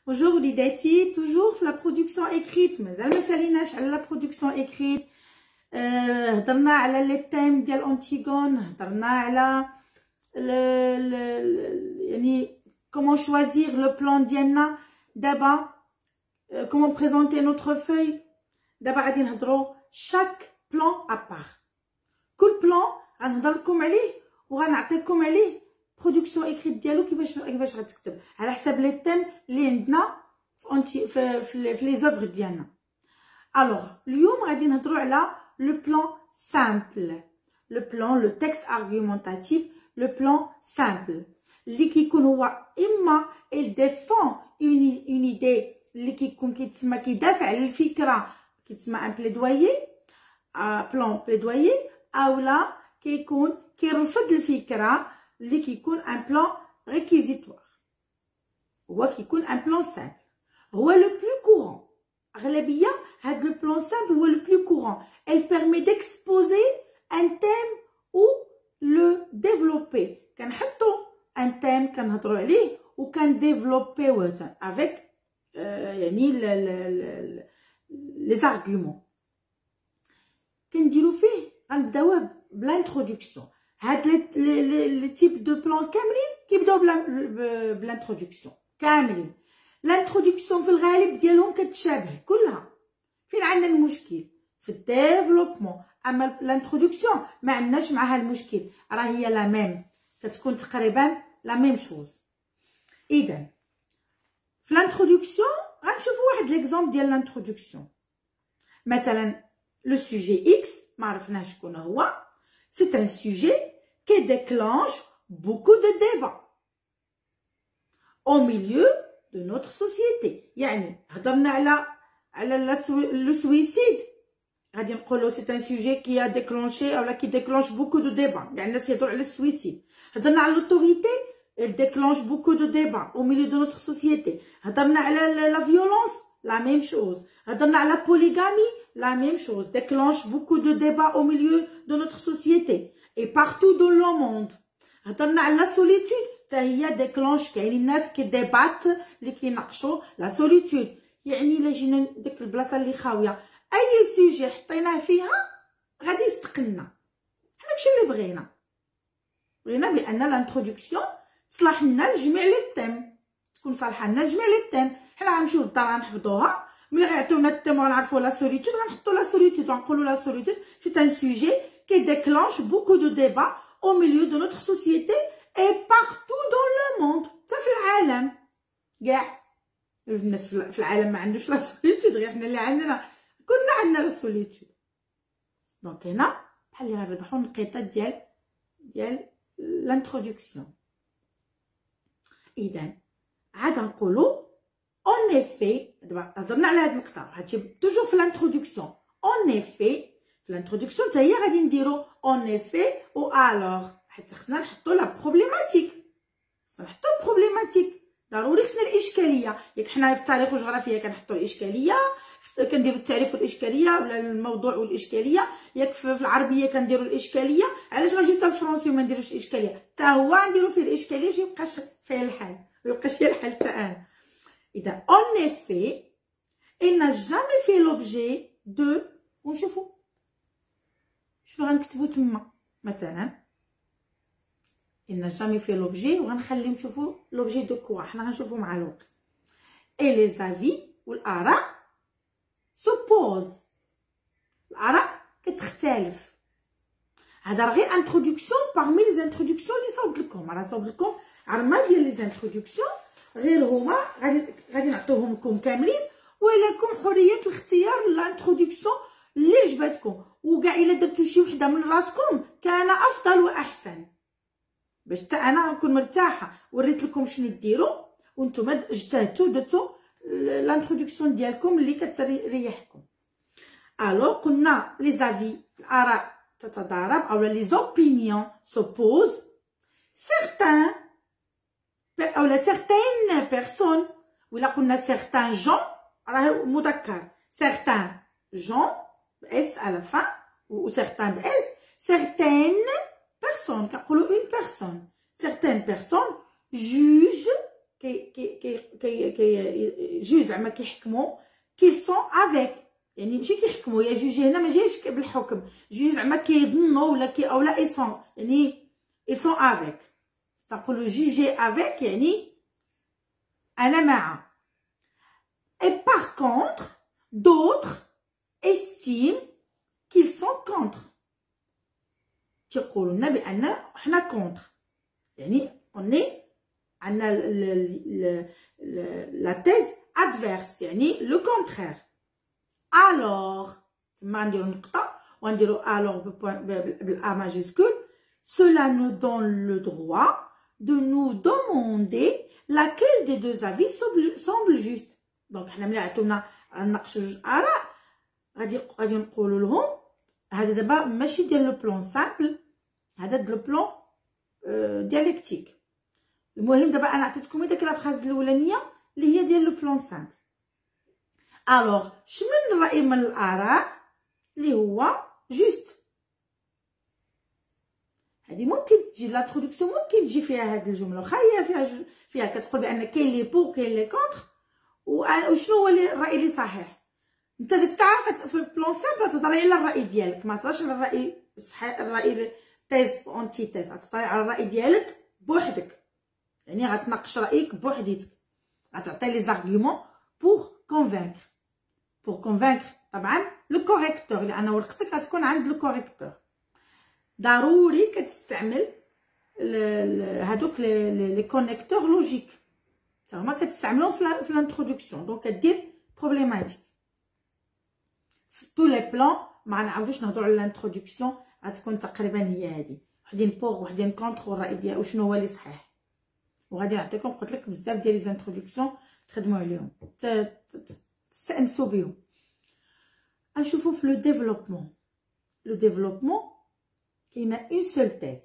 Bonjour وليداتي. toujours في la production écrite. مازال ما ساليناش على la production écrite. هضرنا على لي تيم ديال أنتيغون، هضرنا على يعني comment choisir le plan ديالنا. دابا comment présenter notre feuille. دابا غادي نهضروا chaque plan à part. كل plan غنهضر لكم عليه وغنعطيكم عليه برودكسيون اكريت ديالو كيفاش غتكتب على حساب لي تيم اللي عندنا في لي زوفر ديالنا. الوغ اليوم غادي نهضروا على لو بلان سامبل، لو بلان لو تكست ارغيومونطاتيف، لو بلان سامبل اللي كيكون هو اما il défend une idée اللي كيكون كيتسمى كيدافع على الفكره، كيتسمى ان بليدويي، بلان بليدويي، اولا كيكون كيرفض الفكره اللي كيكون ان بلان ريكيزيتوار. هو كيكون ان بلان سامبل، هو لو بلو كورون. اغلبيه هاد لو بلان سامبل هو لو بلو كورون. elle permet d'exposer un thème ou le développer. كنحطوا ان thème كنهضروا عليه وكنديفلوبيوه avec يعني les arguments. كنديروا فيه غنبداوه بالانترودكسيون. هاد لي تيب دو بلان كاملين كيبداو بالانترودكسيون كاملين. الانترودكسيون في الغالب ديالهم كتشابه كلها. فين عندنا المشكل؟ في الديفلوبمون. اما الانترودكسيون ما عندناش معها المشكل، راه هي لا ميم، كتكون تقريبا لا ميم شوز. اذا في الانترودكسيون غنشوفوا واحد ليكزامبل ديال الانترودكسيون. مثلا لو سوجي اكس ما عرفناش شكون هو. C'est un sujet qui déclenche beaucoup de débats au milieu de notre société. يعني هضرنا على le suicide، غادي نقولوا c'est un sujet qui a déclenché ou qui déclenche beaucoup de débats. يعني الناس يهضروا على السويسيد. هضرنا على l'autorité، elle déclenche beaucoup de débats au milieu de notre société. هضرنا على la violence، la même chose. هضرنا على la polygamie، la même chose, déclenche beaucoup de débats au milieu de notre société et partout dans le monde. هضرنا على la solitude، حتى هي déclenche، كاينين الناس كيديبات اللي كيناقشوا la solitude. يعني الا جينا ديك البلاصه اللي خاويه اي سوجي حطيناه فيها غادي يستقلنا. حنا داكشي اللي بغينا بان الانترودكسيون تصلح لنا لجميع لي تيم، تكون صالحه لنا لجميع لي تيم. حنا غنمشيو للدار غنحفظوها، ملي غيعطيونا التيم غنعرفوا لا سوليتود غنحطوا لا سوليتود غنقولوا لا سوليتود سي ان سوجي كي ديكلانش بوكو دو ديبا او ميليو دو نوتر سوسيتي اي بارتو دون لو موند. حتى في العالم كاع الناس في العالم ما عندوش لا سوليتود، غير حنا اللي عندنا كلنا عندنا لا سوليتود. دونك هنا بحال اللي غنربحوا النقيطه ديال الانترودكسيون. اذا عاد نقولوا en effet، هضرنا على هاد النقطه هادشي توجور في الانترودكسيون. en effet في الانترودكسيون حتى هي غادي نديرو en effet و alors، حيت خصنا نحطو لا بروبليماتيك، خصنا نحطو بروبليماتيك ضروري. خصنا الاشكاليه، ياك حنا في التاريخ والجغرافيا كنحطو الاشكاليه، كنديرو التعريف والاشكاليه ولا الموضوع والاشكاليه. ياك في العربيه كنديرو الاشكاليه. علاش غنجي حتى الفرنسي وما نديروش الاشكاليه؟ حتى هو نديرو فيه الاشكاليه باش ميبقاش فيه الحال ويبقاش فيه الحال حتى انا. إذا en effet il n'a jamais fait l'objet de، ونشوفو شنو غنكتبو تما. مثلا il n'a jamais fait l'objet، وغنخليو نشوفو l'objet de quoi، حنا غنشوفو مع الوقت. et les avis والآراء s'opposent، الآراء كتختلف. هذا راه غير انترودكسيون parmi les introductions اللي صاوبت لكم. راه صاوبت لكم عرما ديال لي انترودكسيون، غير هما غادي نعطيوهم لكم كاملين، ولكم حريه الاختيار للانترودكسيون اللي عجبتكم. وكاع الا درتو شي وحده من راسكم كان افضل واحسن، باش حتى انا نكون مرتاحه. وريت لكم شنو ديروا وانتم اجتهدتوا درتوا الانترودكسيون ديالكم اللي كتريحكم. الو قلنا لي زافي، الاراء تتضارب او لي زوبينيون سوبوز. certains ou certaines personnes، ولا قلنا certains gens راه مذكر، certains gens اس à la fin ou certains بس. certaines personnes كنقولوا une personne، certaines personnes jugent جوج زعما كيحكموا كي سون افيك، يعني ماشي كيحكموا، يا جوج هنا ما جايش بالحكم، جوج زعما كيظنوا ولا اولا اي سون، يعني اي سون افيك. تنقولوا جوجي افيك يعني انا مع. اي باغ كونتر دوطخ استيم كيل سون كونتر، تيقولوا لنا بان حنا كونتر، يعني اوني عندنا لا تيز ادفيرس، يعني لو كونترير. الوغ تما غنديرو نقطه وغنديرو الوغ بالا ماجيسكول. Cela nous donne le droit de nous demander laquelle des deux avis semble juste. Donc حنا ملي عطونا نناقشوا جوج اراء غادي نقولوا لهم هذا دابا ماشي ديال لو بلون سامبل، هذا ديال لو بلون ديالكتيك. المهم دابا انا عطيتكم داك لا فراز الاولانيه اللي هي ديال لو بلون سامبل. الوغ شمن الراي من الاراء اللي هو جوست؟ هذه ممكن تجي لاترودكسيون، ممكن تجي فيها هذه الجمله، واخا هي فيها كتقول بان كاين لي بو كاين لي كونتر، وشنو هو الراي اللي صحيح. انت ديك الساعه في البلون سامبل تهضري على الراي ديالك، ما تهضرش على الراي الصحيح، الراي تيز اونتي تيز، غتهضري على الراي ديالك بوحدك، يعني غتناقش رايك بوحديتك، غتعطي لي زارغيومون بور كونفينكر. بور كونفينكر طبعا لو كوريكتور، لان ورقتك غتكون عند لو كوريكتور. ضروري كتستعمل هادوك لي كونيكتور لوجيك، هما كتستعملهم في الانترودكسيون. دونك كدير بروبليماتيك في تو لي بلان. ما نعاودوش نهضروا على الانترودكسيون، غتكون تقريبا هي هذه، وحدين بوغ وحدين كونتر، والراي ديال وشنو هو اللي صحيح. وغادي نعطيكم قلت لك بزاف ديال لي زانترودكسيون تخدموا عليهم تستانسوا بهم. نشوفوا في لو ديفلوبمون. لو ديفلوبمون كاينه اون سول تيز،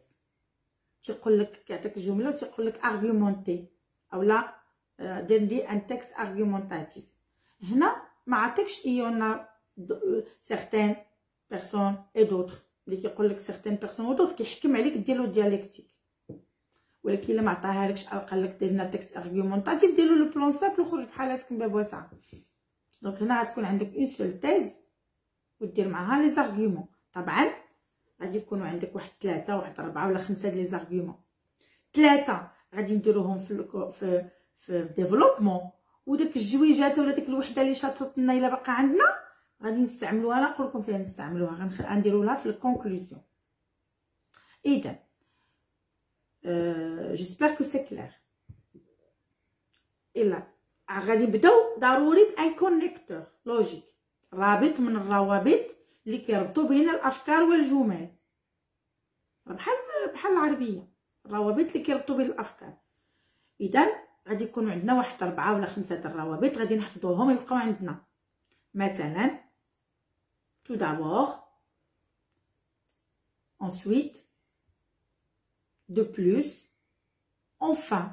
تيقول لك كيعطيك جمله وتيقول لك ارغيومونتي اولا دير لي ان تكست ارغيومونتاتيف. هنا ما عطيكش ايونا سيغتان بيرسون اي دوطخ، اللي كيقول لك سيغتان بيرسون و دوطخ كيحكم عليك ديرلو ديالكتيك. ولكن الا ما عطاهالكش قال لك دير لنا تكست ارغيومونتاتيف، ديرلو لو بلون سامبل وخرج بحالاتك من باب واسع. دونك هنا غتكون عندك اون سول تيز ودير معاها لي زارغيومون. طبعا غادي يكونوا عندك واحد 3 واحد 4 ولا 5 ديال لي زارغيومون. 3 غادي نديروهم في ديفلوبمون، وداك الجويجات ولا ديك الوحده اللي شاطت لنا الا باقا عندنا غادي نستعملوها. انا نقول لكم فين نستعملوها، غنديروا لها في الكونكلوزيون. اذا جيسبر كو سي كلير. الا غادي نبداو ضروري بان كونيكتور لوجيك، رابط من الروابط اللي كيربطوا بين الافكار والجمل، بحال العربيه، الروابط اللي كيربطوا بين الافكار. اذا غادي يكونوا عندنا واحد 4 ولا 5 د الروابط غادي نحفظوهم يبقاو عندنا. مثلا tout d'abord, ensuite, de plus, enfin.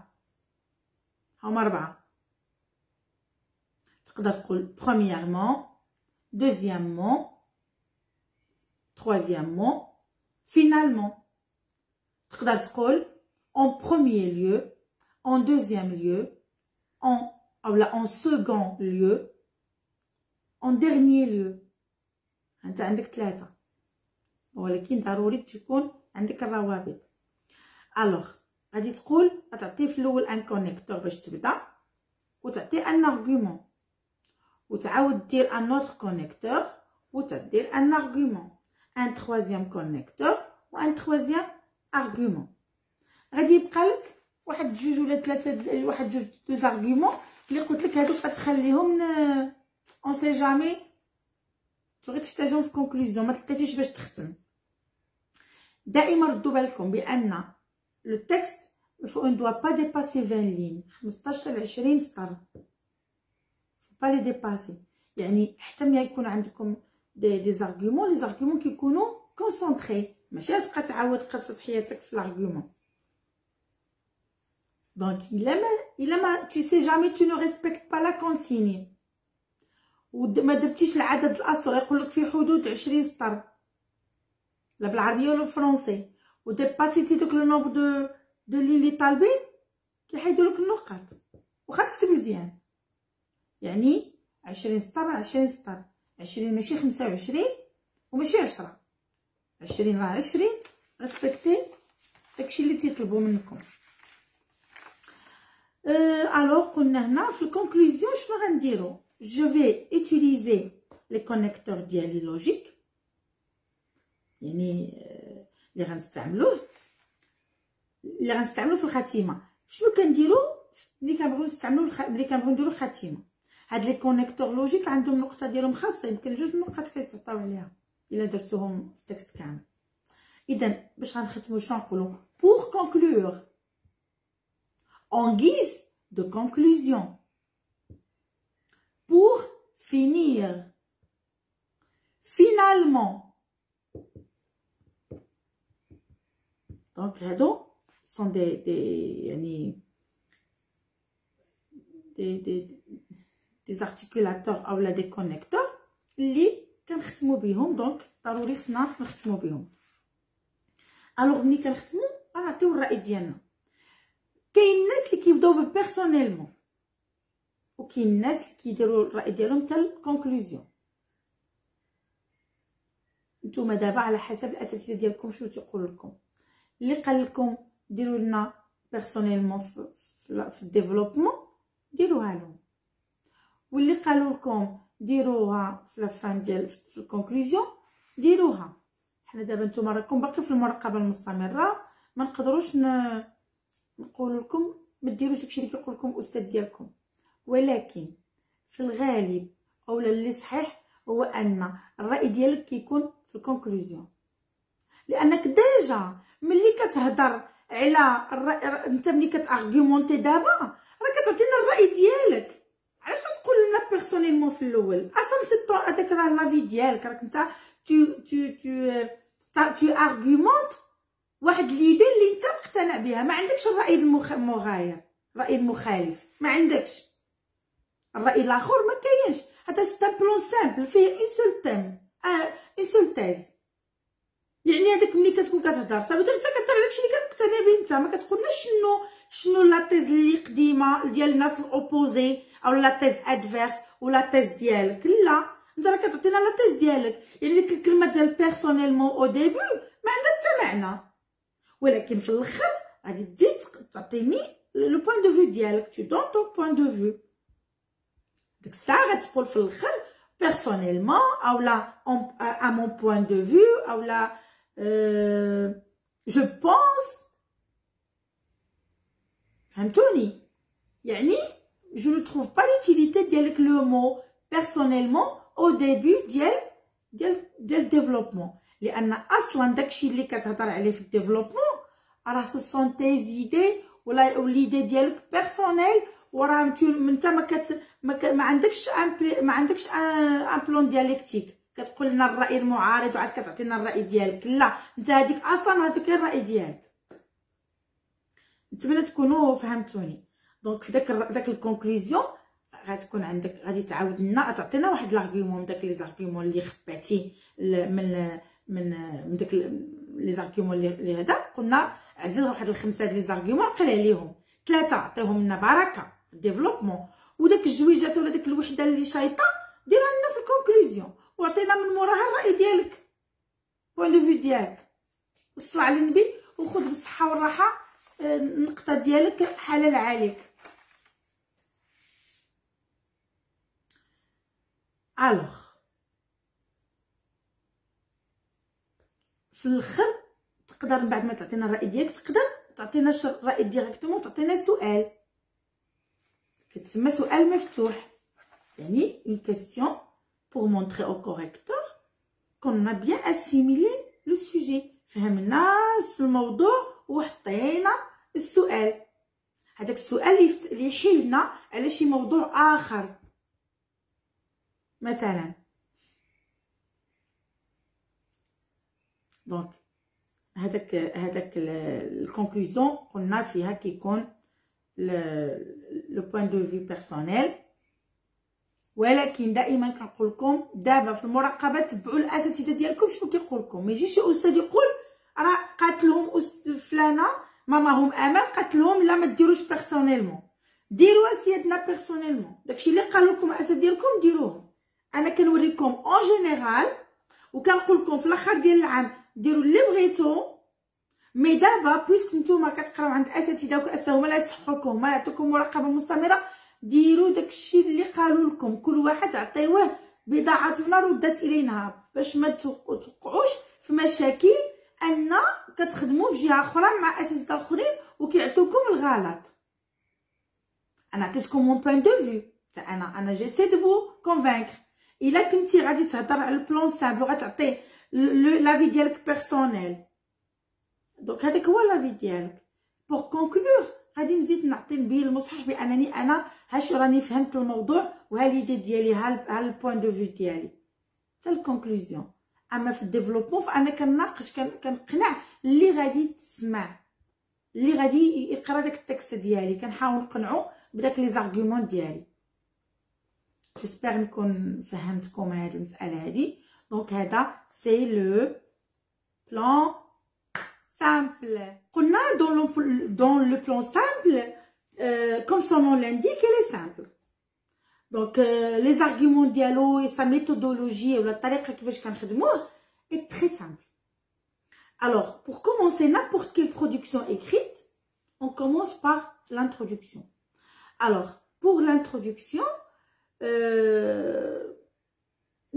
هما 4. تقدر تقول premièrement, deuxièmement, troisièmement, finalement. تقدر تقول en premier lieu, en deuxième lieu, en second lieu, en dernier lieu. انت عندك 3 ولكن ضروري تكون عندك الروابط. الوغ غادي تقول غتعطي في الاول ان كونيكتور باش تبدا، وتعطي ان ارغيومون، وتعاود دير ان اوتر كونيكتور وتدير ان ارغيومون، ان تروازيام كونيكتور وان تروازيام ارغيومون. غادي يبقى لك واحد 2 ولا 3 واحد 2 ارغيومون اللي قلت لك هادوك غتخليهم اون سي جامي تبغي تحتاجهم في كونكلوزيون ما تلقيتيش باش تختم. دائما ردوا بالكم بان لو تكست اون دوا با ديباسي 20 لين، 15 ل 20 سطر، با لي ديباسي. يعني حتى ملي يكون عندكم دي زارغيومون، لي زارغيومون كيكونوا كونسونطري، ماشي تبقى تعاود قصه حياتك في الارغيومون. دونك الا ما tu sais jamais tu ne respectes pas la consigne وما درتيش العدد الاسطر، يقول لك في حدود 20 سطر لا بالعربيه ولا بالفرنسي، وديباسيتي دوك لو نومبر دو لين اللي طالبين كيحيدوا لك النقاط. وخا تكتب مزيان، يعني 20 سطر 20 سطر، 20 ماشي 25 وماشي 10، 20 راه 20. ريسبكتي داكشي اللي تيطلبوا منكم. الوغ قلنا هنا في الكونكلوزيون شنو غنديرو؟ جو في utiliser لي كونيكتور ديالي لوجيك، يعني اللي غنستعملوه في الخاتمه. شنو كنديرو ملي كنبغيو نستعملو ملي كنبغيو نديرو خاتمه؟ هاد لي كونيكتور لوجيك عندهم نقطه ديالهم خاصه، يمكن جوج نقط كيتعطاو عليها الا درتوهم في التكست كامل. اذا باش غنختمو شنو نقولو؟ pour conclure en guise de conclusion, pour finir, finalement. Donc هادو sont يعني des articulateurs اولا des connecteurs اللي كنختمو بهم. دونك ضروري خصنا نختمو بهم. الوغ ملي كنختمو غنعطيو الراي ديالنا. كاين الناس اللي كيبداو بيرسونيلمون، وكاين الناس اللي كيديروا الراي ديالهم حتى الكونكلوزيون. نتوما دابا على حسب الاساتذه ديالكم شنو تيقولوا لكم. اللي قال لكم ديروا لنا بيرسونيلمون في الديفلوبمون ديروها لهم، واللي قالوا لكم ديروها في لافان ديال في الكونكلوزيون ديروها. حنا دابا نتوما راكم باقي في المراقبه المستمره، ما نقدروش نقول لكم ما ديروش داكشي اللي كيقول لكم الاستاذ ديالكم، ولكن في الغالب اولا اللي صحيح هو ان الراي ديالك كيكون في الكونكلوزيون، لانك ديجا ملي كتهضر على الراي انت ملي كتارغومونتي دابا راه كتعطينا الراي ديالك. علاش كتقول لنا بيرسونيلمون في الاول؟ اصلا سي هذاك راه لافي ديالك، راك انت tu argumentes واحد ليدي اللي انت مقتنع بها، ما عندكش الراي المغاير، الراي المخالف ما عندكش. الراي الاخر ما كاينش. هذا سي بلون سامبل فيه اون سول تيم اون سول تيز. يعني هذاك ملي كتكون كتهضر صافي انت كتهضر على داكشي اللي كتقتنع به انت، ما كتقولناش شنو لا تيز اللي قديمه ديال الناس الاوبوزي او لا تيز ادفيرس ولا تيز ديالك. لا، انت راه كتعطينا لا تيز ديالك. يعني ديك الكلمه ديال بيرسونيلمون او ديبي ما عندها حتى معنى، ولكن في الاخر غادي تزيد تعطيني لو بوين دو فيو ديالك. تو دون طون بوين دو فيو. ديك الساعه غتقول في الاخر بيرسونيلمون اولا ا مون بوين دو فيو اولا جو بونس. فهمتوني؟ يعني je ne trouve pas l'utilité ديالك لو مو personnellement au début ديال développement، لان اصلا داكشي اللي كتهضر عليه في الديفلوبمون راه سون تي زيدي ولا ليدي ديالك بيرسونيل، وراه انت ما عندكش ان بلون ديالكتيك كتقول لنا الراي المعارض وعاد كتعطينا الراي ديالك. لا، انت هذيك اصلا هذاك الراي ديالك. نتمنى تكونوا فهمتوني. دونك في داك الكونكلوزيون غتكون عندك غادي تعاود لنا تعطينا واحد لاغيومون، داك لي زارغيومون اللي خباتي من داك لي زارغيومون اللي هذا قلنا عزل واحد الخمسه ديال لي زارغيومون، عقل عليهم 3 عطيهم لنا بركه في الديفلوبمون، وداك الجويجات ولا داك الوحده اللي شايطه ديرها لنا في الكونكلوزيون، وعطينا من موراها الراي ديالك بوين دو فيو ديالك. والصلاة على النبي، وخذ بالصحه والراحه النقطه ديالك حلال عليك. الوغ في الاخر تقدر من بعد ما تعطينا الراي ديالك تقدر تعطينا الراي ديريكتومون، تعطينا سؤال كتسمى سؤال مفتوح، يعني une question pour montrer au correcteur qu'on a bien assimilé le sujet. فهمنا الموضوع وحطينا السؤال. هذاك السؤال اللي يحلنا على شي موضوع اخر. مثلا دونك هذاك الكونكلوزيون قلنا فيها كيكون لو بوين دو فيو بيرسونيل، ولكن دائما كنقول لكم دابا في المراقبه تبعوا الاساتذه ديالكم شنو كيقول لكم. ما يجيش شي استاذ يقول راه قالت لهم فلانه ماماهم امل قالت لهم لا ما ديروش بيرسونيلمون، ديروها سيادنا بيرسونيلمون، داكشي اللي قالوا لكم الاساتذه ديالكم ديروهم. انا كنوريكم اون جينيرال وكنقول لكم في الاخر ديال العام ديروا اللي بغيتو. مي دابا بويسك نتوما كتقراو عند اساتذه وكاسا هما لا يصحوا لكم ما يعطوكم مراقبه مستمره، ديروا داكشي اللي قالوا لكم. كل واحد عطيوه بضاعتنا ردت الينا باش ما توقعوش في مشاكل ان كتخدموا في جهه اخرى مع اساتذه اخرين وكيعطوكم الغلط. انا عطيتكم مون بوين دو فيو تاع انا جيسي دو فو كونفانكر. الا كنتي غادي تهضر على البلان سامبل وغتعطي لافي ديالك بيرسونيل، دونك هذاك هو لافي ديالك. بور كونكلور غادي نزيد نعطي نبين المصحح بانني انا هاش راني فهمت الموضوع وها ليدي ديالي ها البوين دو فيو ديالي حتى الكونكلوزيون. اما في الديفلوبمون فانا كنناقش كنقنع اللي غادي تسمع، اللي غادي يقرا داك التكست ديالي، كنحاول نقنعو بداك لي زارغومون ديالي. جيسبر نكون فهمتكم هاد المساله هادي. دونك هذا سي لو بلان simple. قلنا dans le plan simple, comme son nom l'indique, elle est simple. Donc les arguments dialogue et sa méthodologie ou la tariqa كيفاش كنخدموه est très simple. Alors pour commencer n'importe quelle production écrite, on commence par l'introduction. Alors pour l'introduction,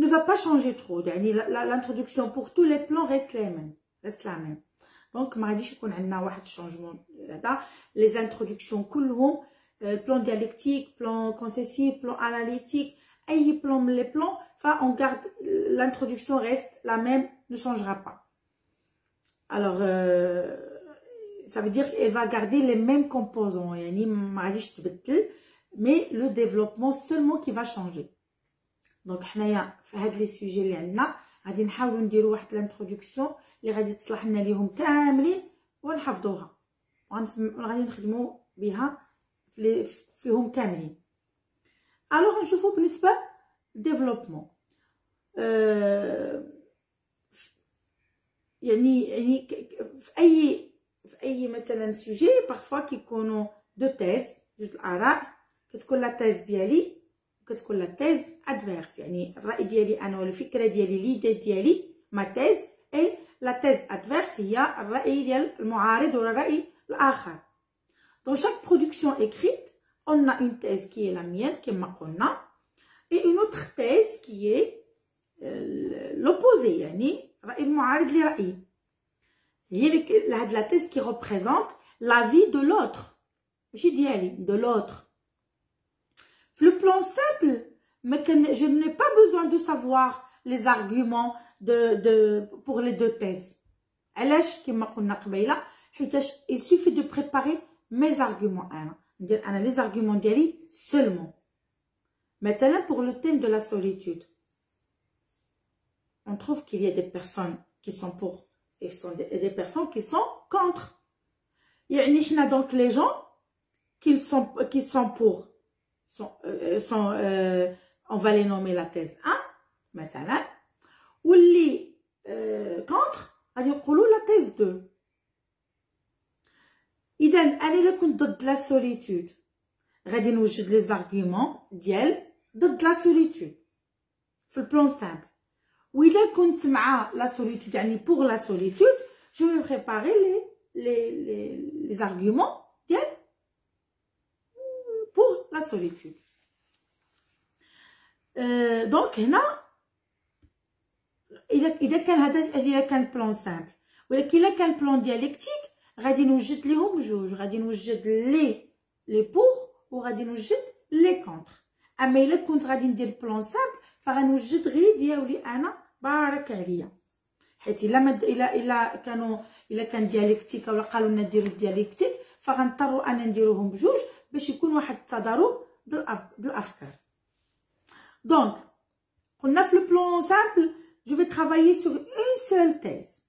ne va pas changer trop. L'introduction pour tous les plans reste la même. دونك ما غاديش يكون عندنا واحد الشونجمون. هذا لي زانترودكسيون كلهم بلان ديالكتيك، بلان كونسيسيف، بلان اناليتيك، اي بلان من لي بلان فا اون غارد l'introduction reste la même, ne changera pas. Alors ça veut dire qu'elle va garder les mêmes composants, يعني ما غاديش تبدل، mais le développement seulement qui va changer. دونك حنايا في هاد لي سوجي اللي عندنا غادي نحاولوا نديروا واحد الانترودكسيون اللي غادي تصلح لنا ليهم كاملين ونحفظوها وغادي نخدموا بها فيهم كاملين. الوغ نشوفوا بالنسبه ديفلوبمون يعني في اي مثلا سوجي بارفوا كيكونوا دو تيز، جوج الاراء، كتكون لا تيز ديالي وكتكون لا تيز ادفيرس، يعني الراي ديالي انا ولا الفكره ديالي ليدي ديالي ما تيز، اي لا تيز ادفيرس هي الراي ديال المعارض ولا الراي الاخر. Dans chaque production écrite, on a une thèse qui est la mienne, comme on a, et une autre thèse qui est l'opposé, يعني رأي المعارض لرأيي. هي la thèse qui représente l'avis de l'autre, ماشي ديالي, de l'autre. Sur le plan simple, je n'ai pas besoin de savoir les arguments pour les deux thèses. علاش كما قلنا قبيله حيتاش il suffit de préparer mes arguments. ندير انا les arguments ديالي seulement. Maintenant pour le thème de la solitude, on trouve qu'il y a des personnes qui sont pour et des personnes qui sont contre. يعني حنا donc les gens qui sont pour on va les nommer la thèse 1 مثلا، واللي contre غادي نقولوا la thèse 2. اذا انا الا كنت ضد لا سوليتود غادي نوجد لي زارغومون ديال ضد لا سوليتود في البلان سامبل، واذا كنت مع لا سوليتود يعني بور لا سوليتود جو vais préparer les arguments ديال pour la solitude. دونك هنا اذا كان هذا اذا كان بلان سامبل، ولكن الا كان بلان ديالكتيك غادي نوجد ليهم جوج، غادي نوجد لي بور وغادي نوجد لي كونتر. اما الا كنت غادي ندير بلان سامبل فغنوجد غير ديالي انا بارك عليا، حيت الا كان ديالكتيك ولا قالوا لنا ديروا ديالكتيك فغنضطروا انا نديروهم بجوج باش يكون واحد التضارب بالافكار. دونك قلنا في البلان سامبل جو في travailler sur une seule thèse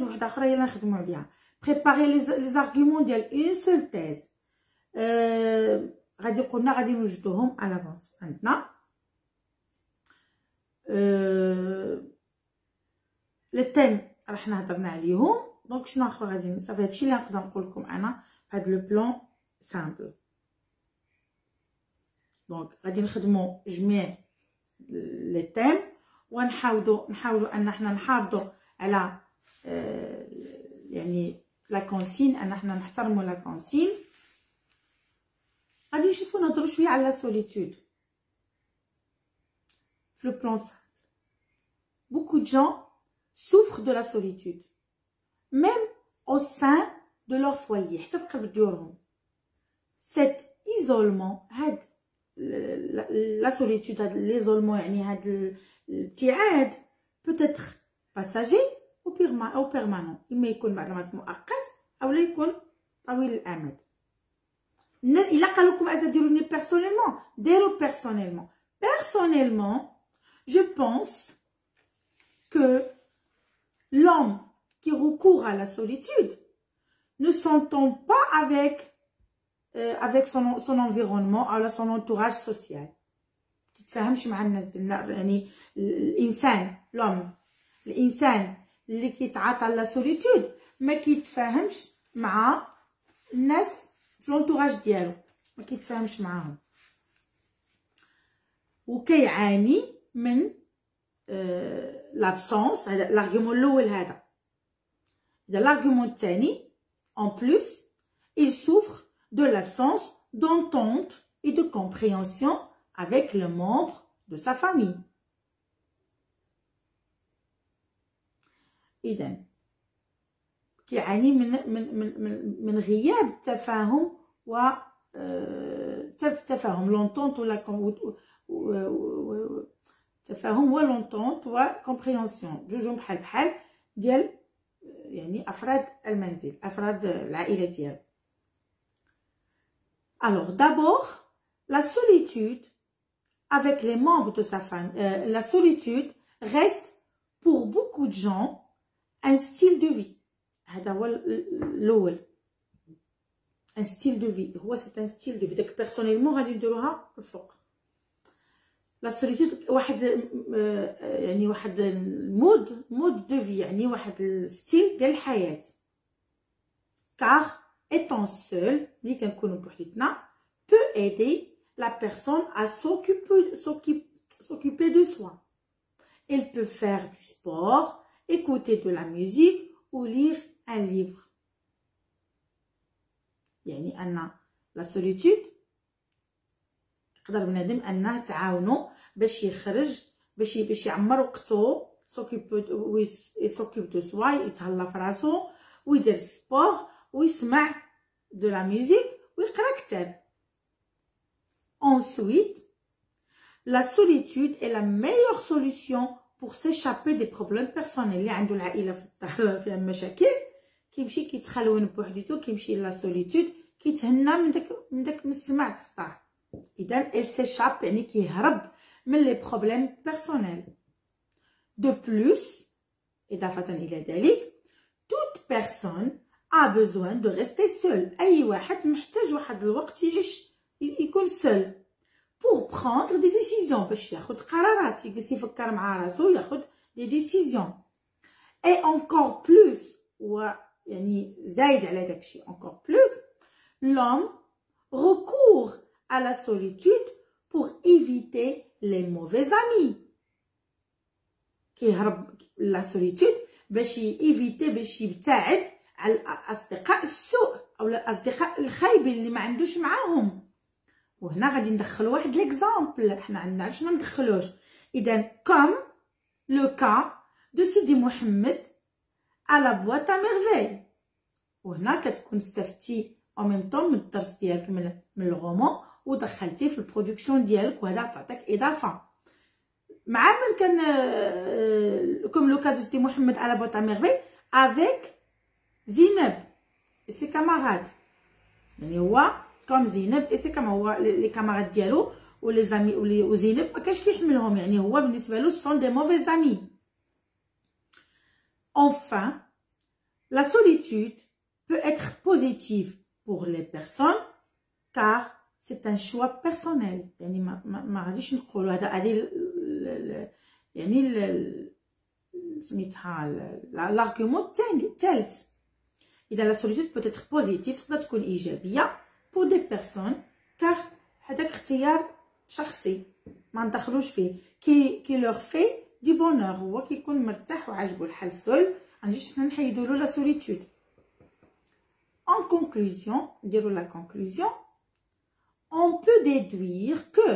وحده اخرى يلا نخدموا عليها. préparer les arguments ديال une seule thèse. غادي قلنا غادي نوجدوهم على لافونس عندنا. لي تيم راه حنا هضرنا عليهم. دونك شنو اخر غادي صافي هادشي اللي نقدر نقول لكم انا في هذا لو بلان سامبل. دونك غادي نخدموا جميع لي تيم ونحاولوا ان احنا نحافظوا على يعني لا كونسين، ان احنا نحترموا لا كونسين. غادي نشوفوا نهضروا شويه على لا سوليتود في لو بلان سامبل. beaucoup de gens souffrent de la solitude même au sein de leur foyer، حتى في قلب ديورهم. cet isolement هاد la solitude، هاد l'isolement يعني هاد الابتعاد peut être passager او permanent، اما يكون بعد ما مؤقت او لا يكون طويل الامد. الا قال لكم اذا ديروني بيرسونيلمون ديروا بيرسونيلمون. personnellement je pense que l'homme qui recourt à la solitude ne s'entend pas avec son environnement ou son entourage social. تتفاهمش مع الناس، يعني الانسان اللي كيتعاطى لا سوليتود ما كيتفاهمش مع الناس في لونطوراج ديالو، ما كيتفاهمش معاهم وكيعاني من l'absence. هذا l'argument الاول. هذا l'argument الثاني en plus il souffre de l'absence d'entente et de compréhension avec le membre de sa famille. إذن كيعاني من غياب التفاهم و تفاهم لونطونت ولا تفاهم ولونطونت وكومبريهنسيون، جوجهم بحال ديال يعني افراد المنزل، افراد العائله ديالو. Alors d'abord la solitude avec les membres de sa famille, la solitude reste pour beaucoup de gens un style de vie. هذا هو الاول. un style de vie. هو c'est un style de vie. داك بيرسونيلمون غادي نديروها الفوق. لا سوليتود واحد يعني واحد مود دو في، يعني واحد الستيل ديال الحياة. car étant seul ملي كنكونوا بوحديتنا peut aider la personne à s'occuper de soi. Elle peut faire du sport, écouter de la musique ou lire un livre. يعني أن لا سوليتود يقدر بنادم أنه تعاونو باش يخرج، باش يعمر وقتو، سوكيب دو سوا، يتهلا في راسو ويدير سبور ويسمع دو لا ميوزيك ويقرا كتاب. Ensuite, la solitude est la meilleure solution pour s'échapper des problèmes personnels. اللي عنده العائلة في الدار فيها مشاكل كيمشي كيتخلون بوحديتو، كيمشي لا سوليتود كيتهنى من السمع السطح. إذا elle s'échappe يعني كيهرب من لي بروبليم بيرسونيل. De plus, إضافة إلى ذلك toute personne a besoin de rester seule. أي واحد محتاج واحد الوقت يعيش يكون seul pour prendre des décisions، باش ياخد قرارات، يجلس يفكر مع راسو ياخد des décisions. Et encore plus، يعني زايد على داكشي encore plus، l'homme recourt à la solitude pour éviter les mauvais amis. كيهرب لا سوليتود باش ييفيتي، باش يبتعد على الاصدقاء السوء او الاصدقاء الخايبين اللي ما عندوش معاهم. وهنا غادي ندخل واحد ليكزامبل، حنا عندنا علاش ما ندخلوش. اذا كوم لو كا دو سيدي محمد على بواط ا ميرفي. وهنا كتكون استفدتي او ميم طون من الدرس ديالك من الغومون ودخلتيه في البرودكسيون ديالك، وهذا تعطيك اضافه. مع من كان كوم لو كا دو سيدي محمد على بواط ا ميرفي افيك زينب et ses camarades. يعني هو كوم زينب et ses camarades، هو لي كاماراد ديالو ولي زامي وزينب ما كاش كيحملهم، يعني هو بالنسبه له سون دي موفيز امي. Enfin, la solitude peut être positive pour les personnes car c'est un choix personnel. يعني ما غاديش نقولوا هذه يعني سميتها l'argument الثالث. إذا la solitude peut être positive، تقدر تكون إيجابية pour des personnes car هذاك اختيار شخصي ما ندخلوش فيه كي لور في دي بونور هو كيكون مرتاح وعاجبو الحال سول غنجيش حنا نحيدولو لا سوليتود. En conclusion, dire la conclusion, on peut déduire que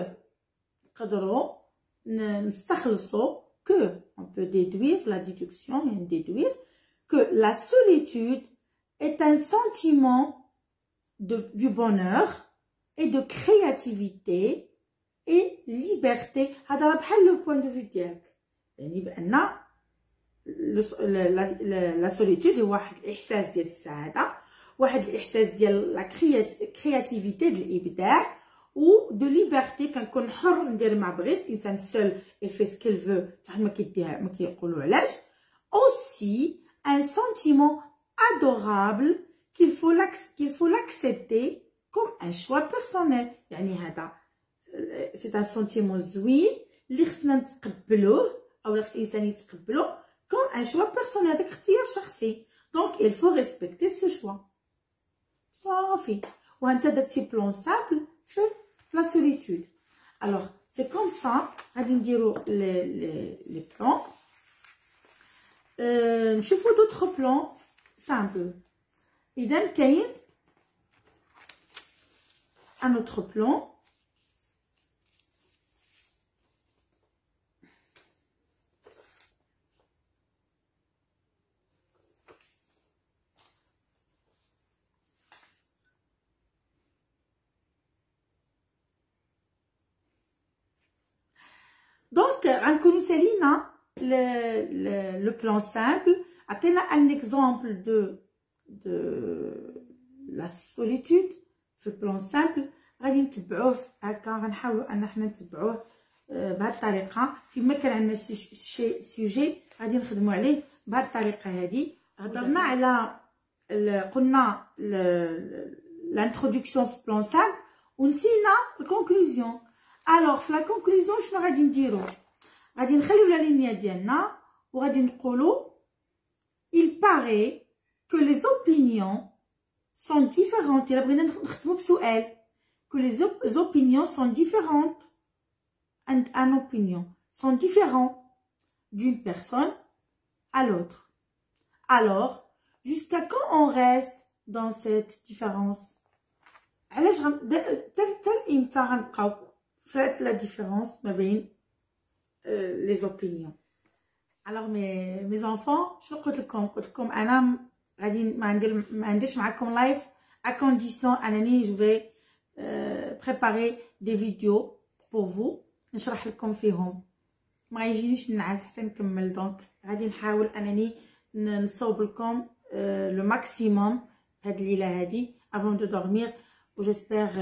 on peut déduire la déduction et déduire que la solitude est un sentiment du bonheur et de créativité et liberté. هذا بحال لو بوين دو في ديالك يعني بان لا سوليتود هو واحد الاحساس ديال السعاده واحد الاحساس ديال لا كرياتيفيتي ديال الابداع و دو ليبرتي كنكون حر ندير ما بغيت الانسان سول يفي سكيل فو حتى ما كيديها ما كيقولوا علاش اوسي ان سنتيمون adorable qu'il faut l'accepter comme un choix personnel. يعني هذا c'est un sentiment زوين اللي خصنا نتقبلوه او اللي خص الانسان يتقبلو comme un choix personnel هذاك اختيار شخصي. donc il faut respecter ce choix صافي. وانت درتي بلون سامبل في la solitude. alors c'est comme ça غادي نديرو les plans. نشوفو d'autres plans simples. اذا كاين un autre plan. Donc, غنكونو سالينا le plan simple. عطينا un exemple de la solitude في plan simple. غادي نتبعوه هكا غنحاولوا ان حنا نتبعوه بهذه الطريقه. فيما كان عندنا شي سوجي غادي نخدموا عليه بهذه الطريقه هذه. هضرنا على قلنا l'introduction في plan simple ونسينا الكونكلوزيون. alors في لا كونكلوزيون شنو غادي نديرو؟ غادي نخليو لا لينيا ديالنا وغادي نقولوا il paraît que les opinions sont différentes. الا بغينا نختمو بسؤال que les opinions sont différentes and un opinion sont différents d'une personne à l'autre. alors jusqu'à quand on reste dans cette différence? علاش تل امتى غنبقاو فهاد لا ديفيرونس ما بين les opinions. alors mes enfants شنو قلت لكم انا غادي ما عنديش معكم لايف à condition انني je vais préparer des vidéos pour vous نشرح لكم فيهم ما يجينيش نعس حتى نكمل. دونك غادي نحاول انني نصوب لكم le maximum هاد الليله هادي avant de dormir. j'espère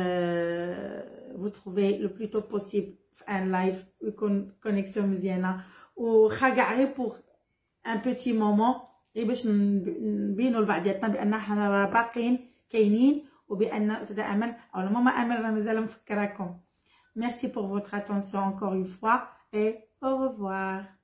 vous trouver le plus tôt possible un live يكون كونيكسيون مزيانه وخا كاع غير pour un petit moment غير باش نبينوا لبعضياتنا بان حنا باقيين كاينين وبان استاذه امل او ماما امل راه مازال مفكراكم. merci pour votre attention encore une fois et au revoir.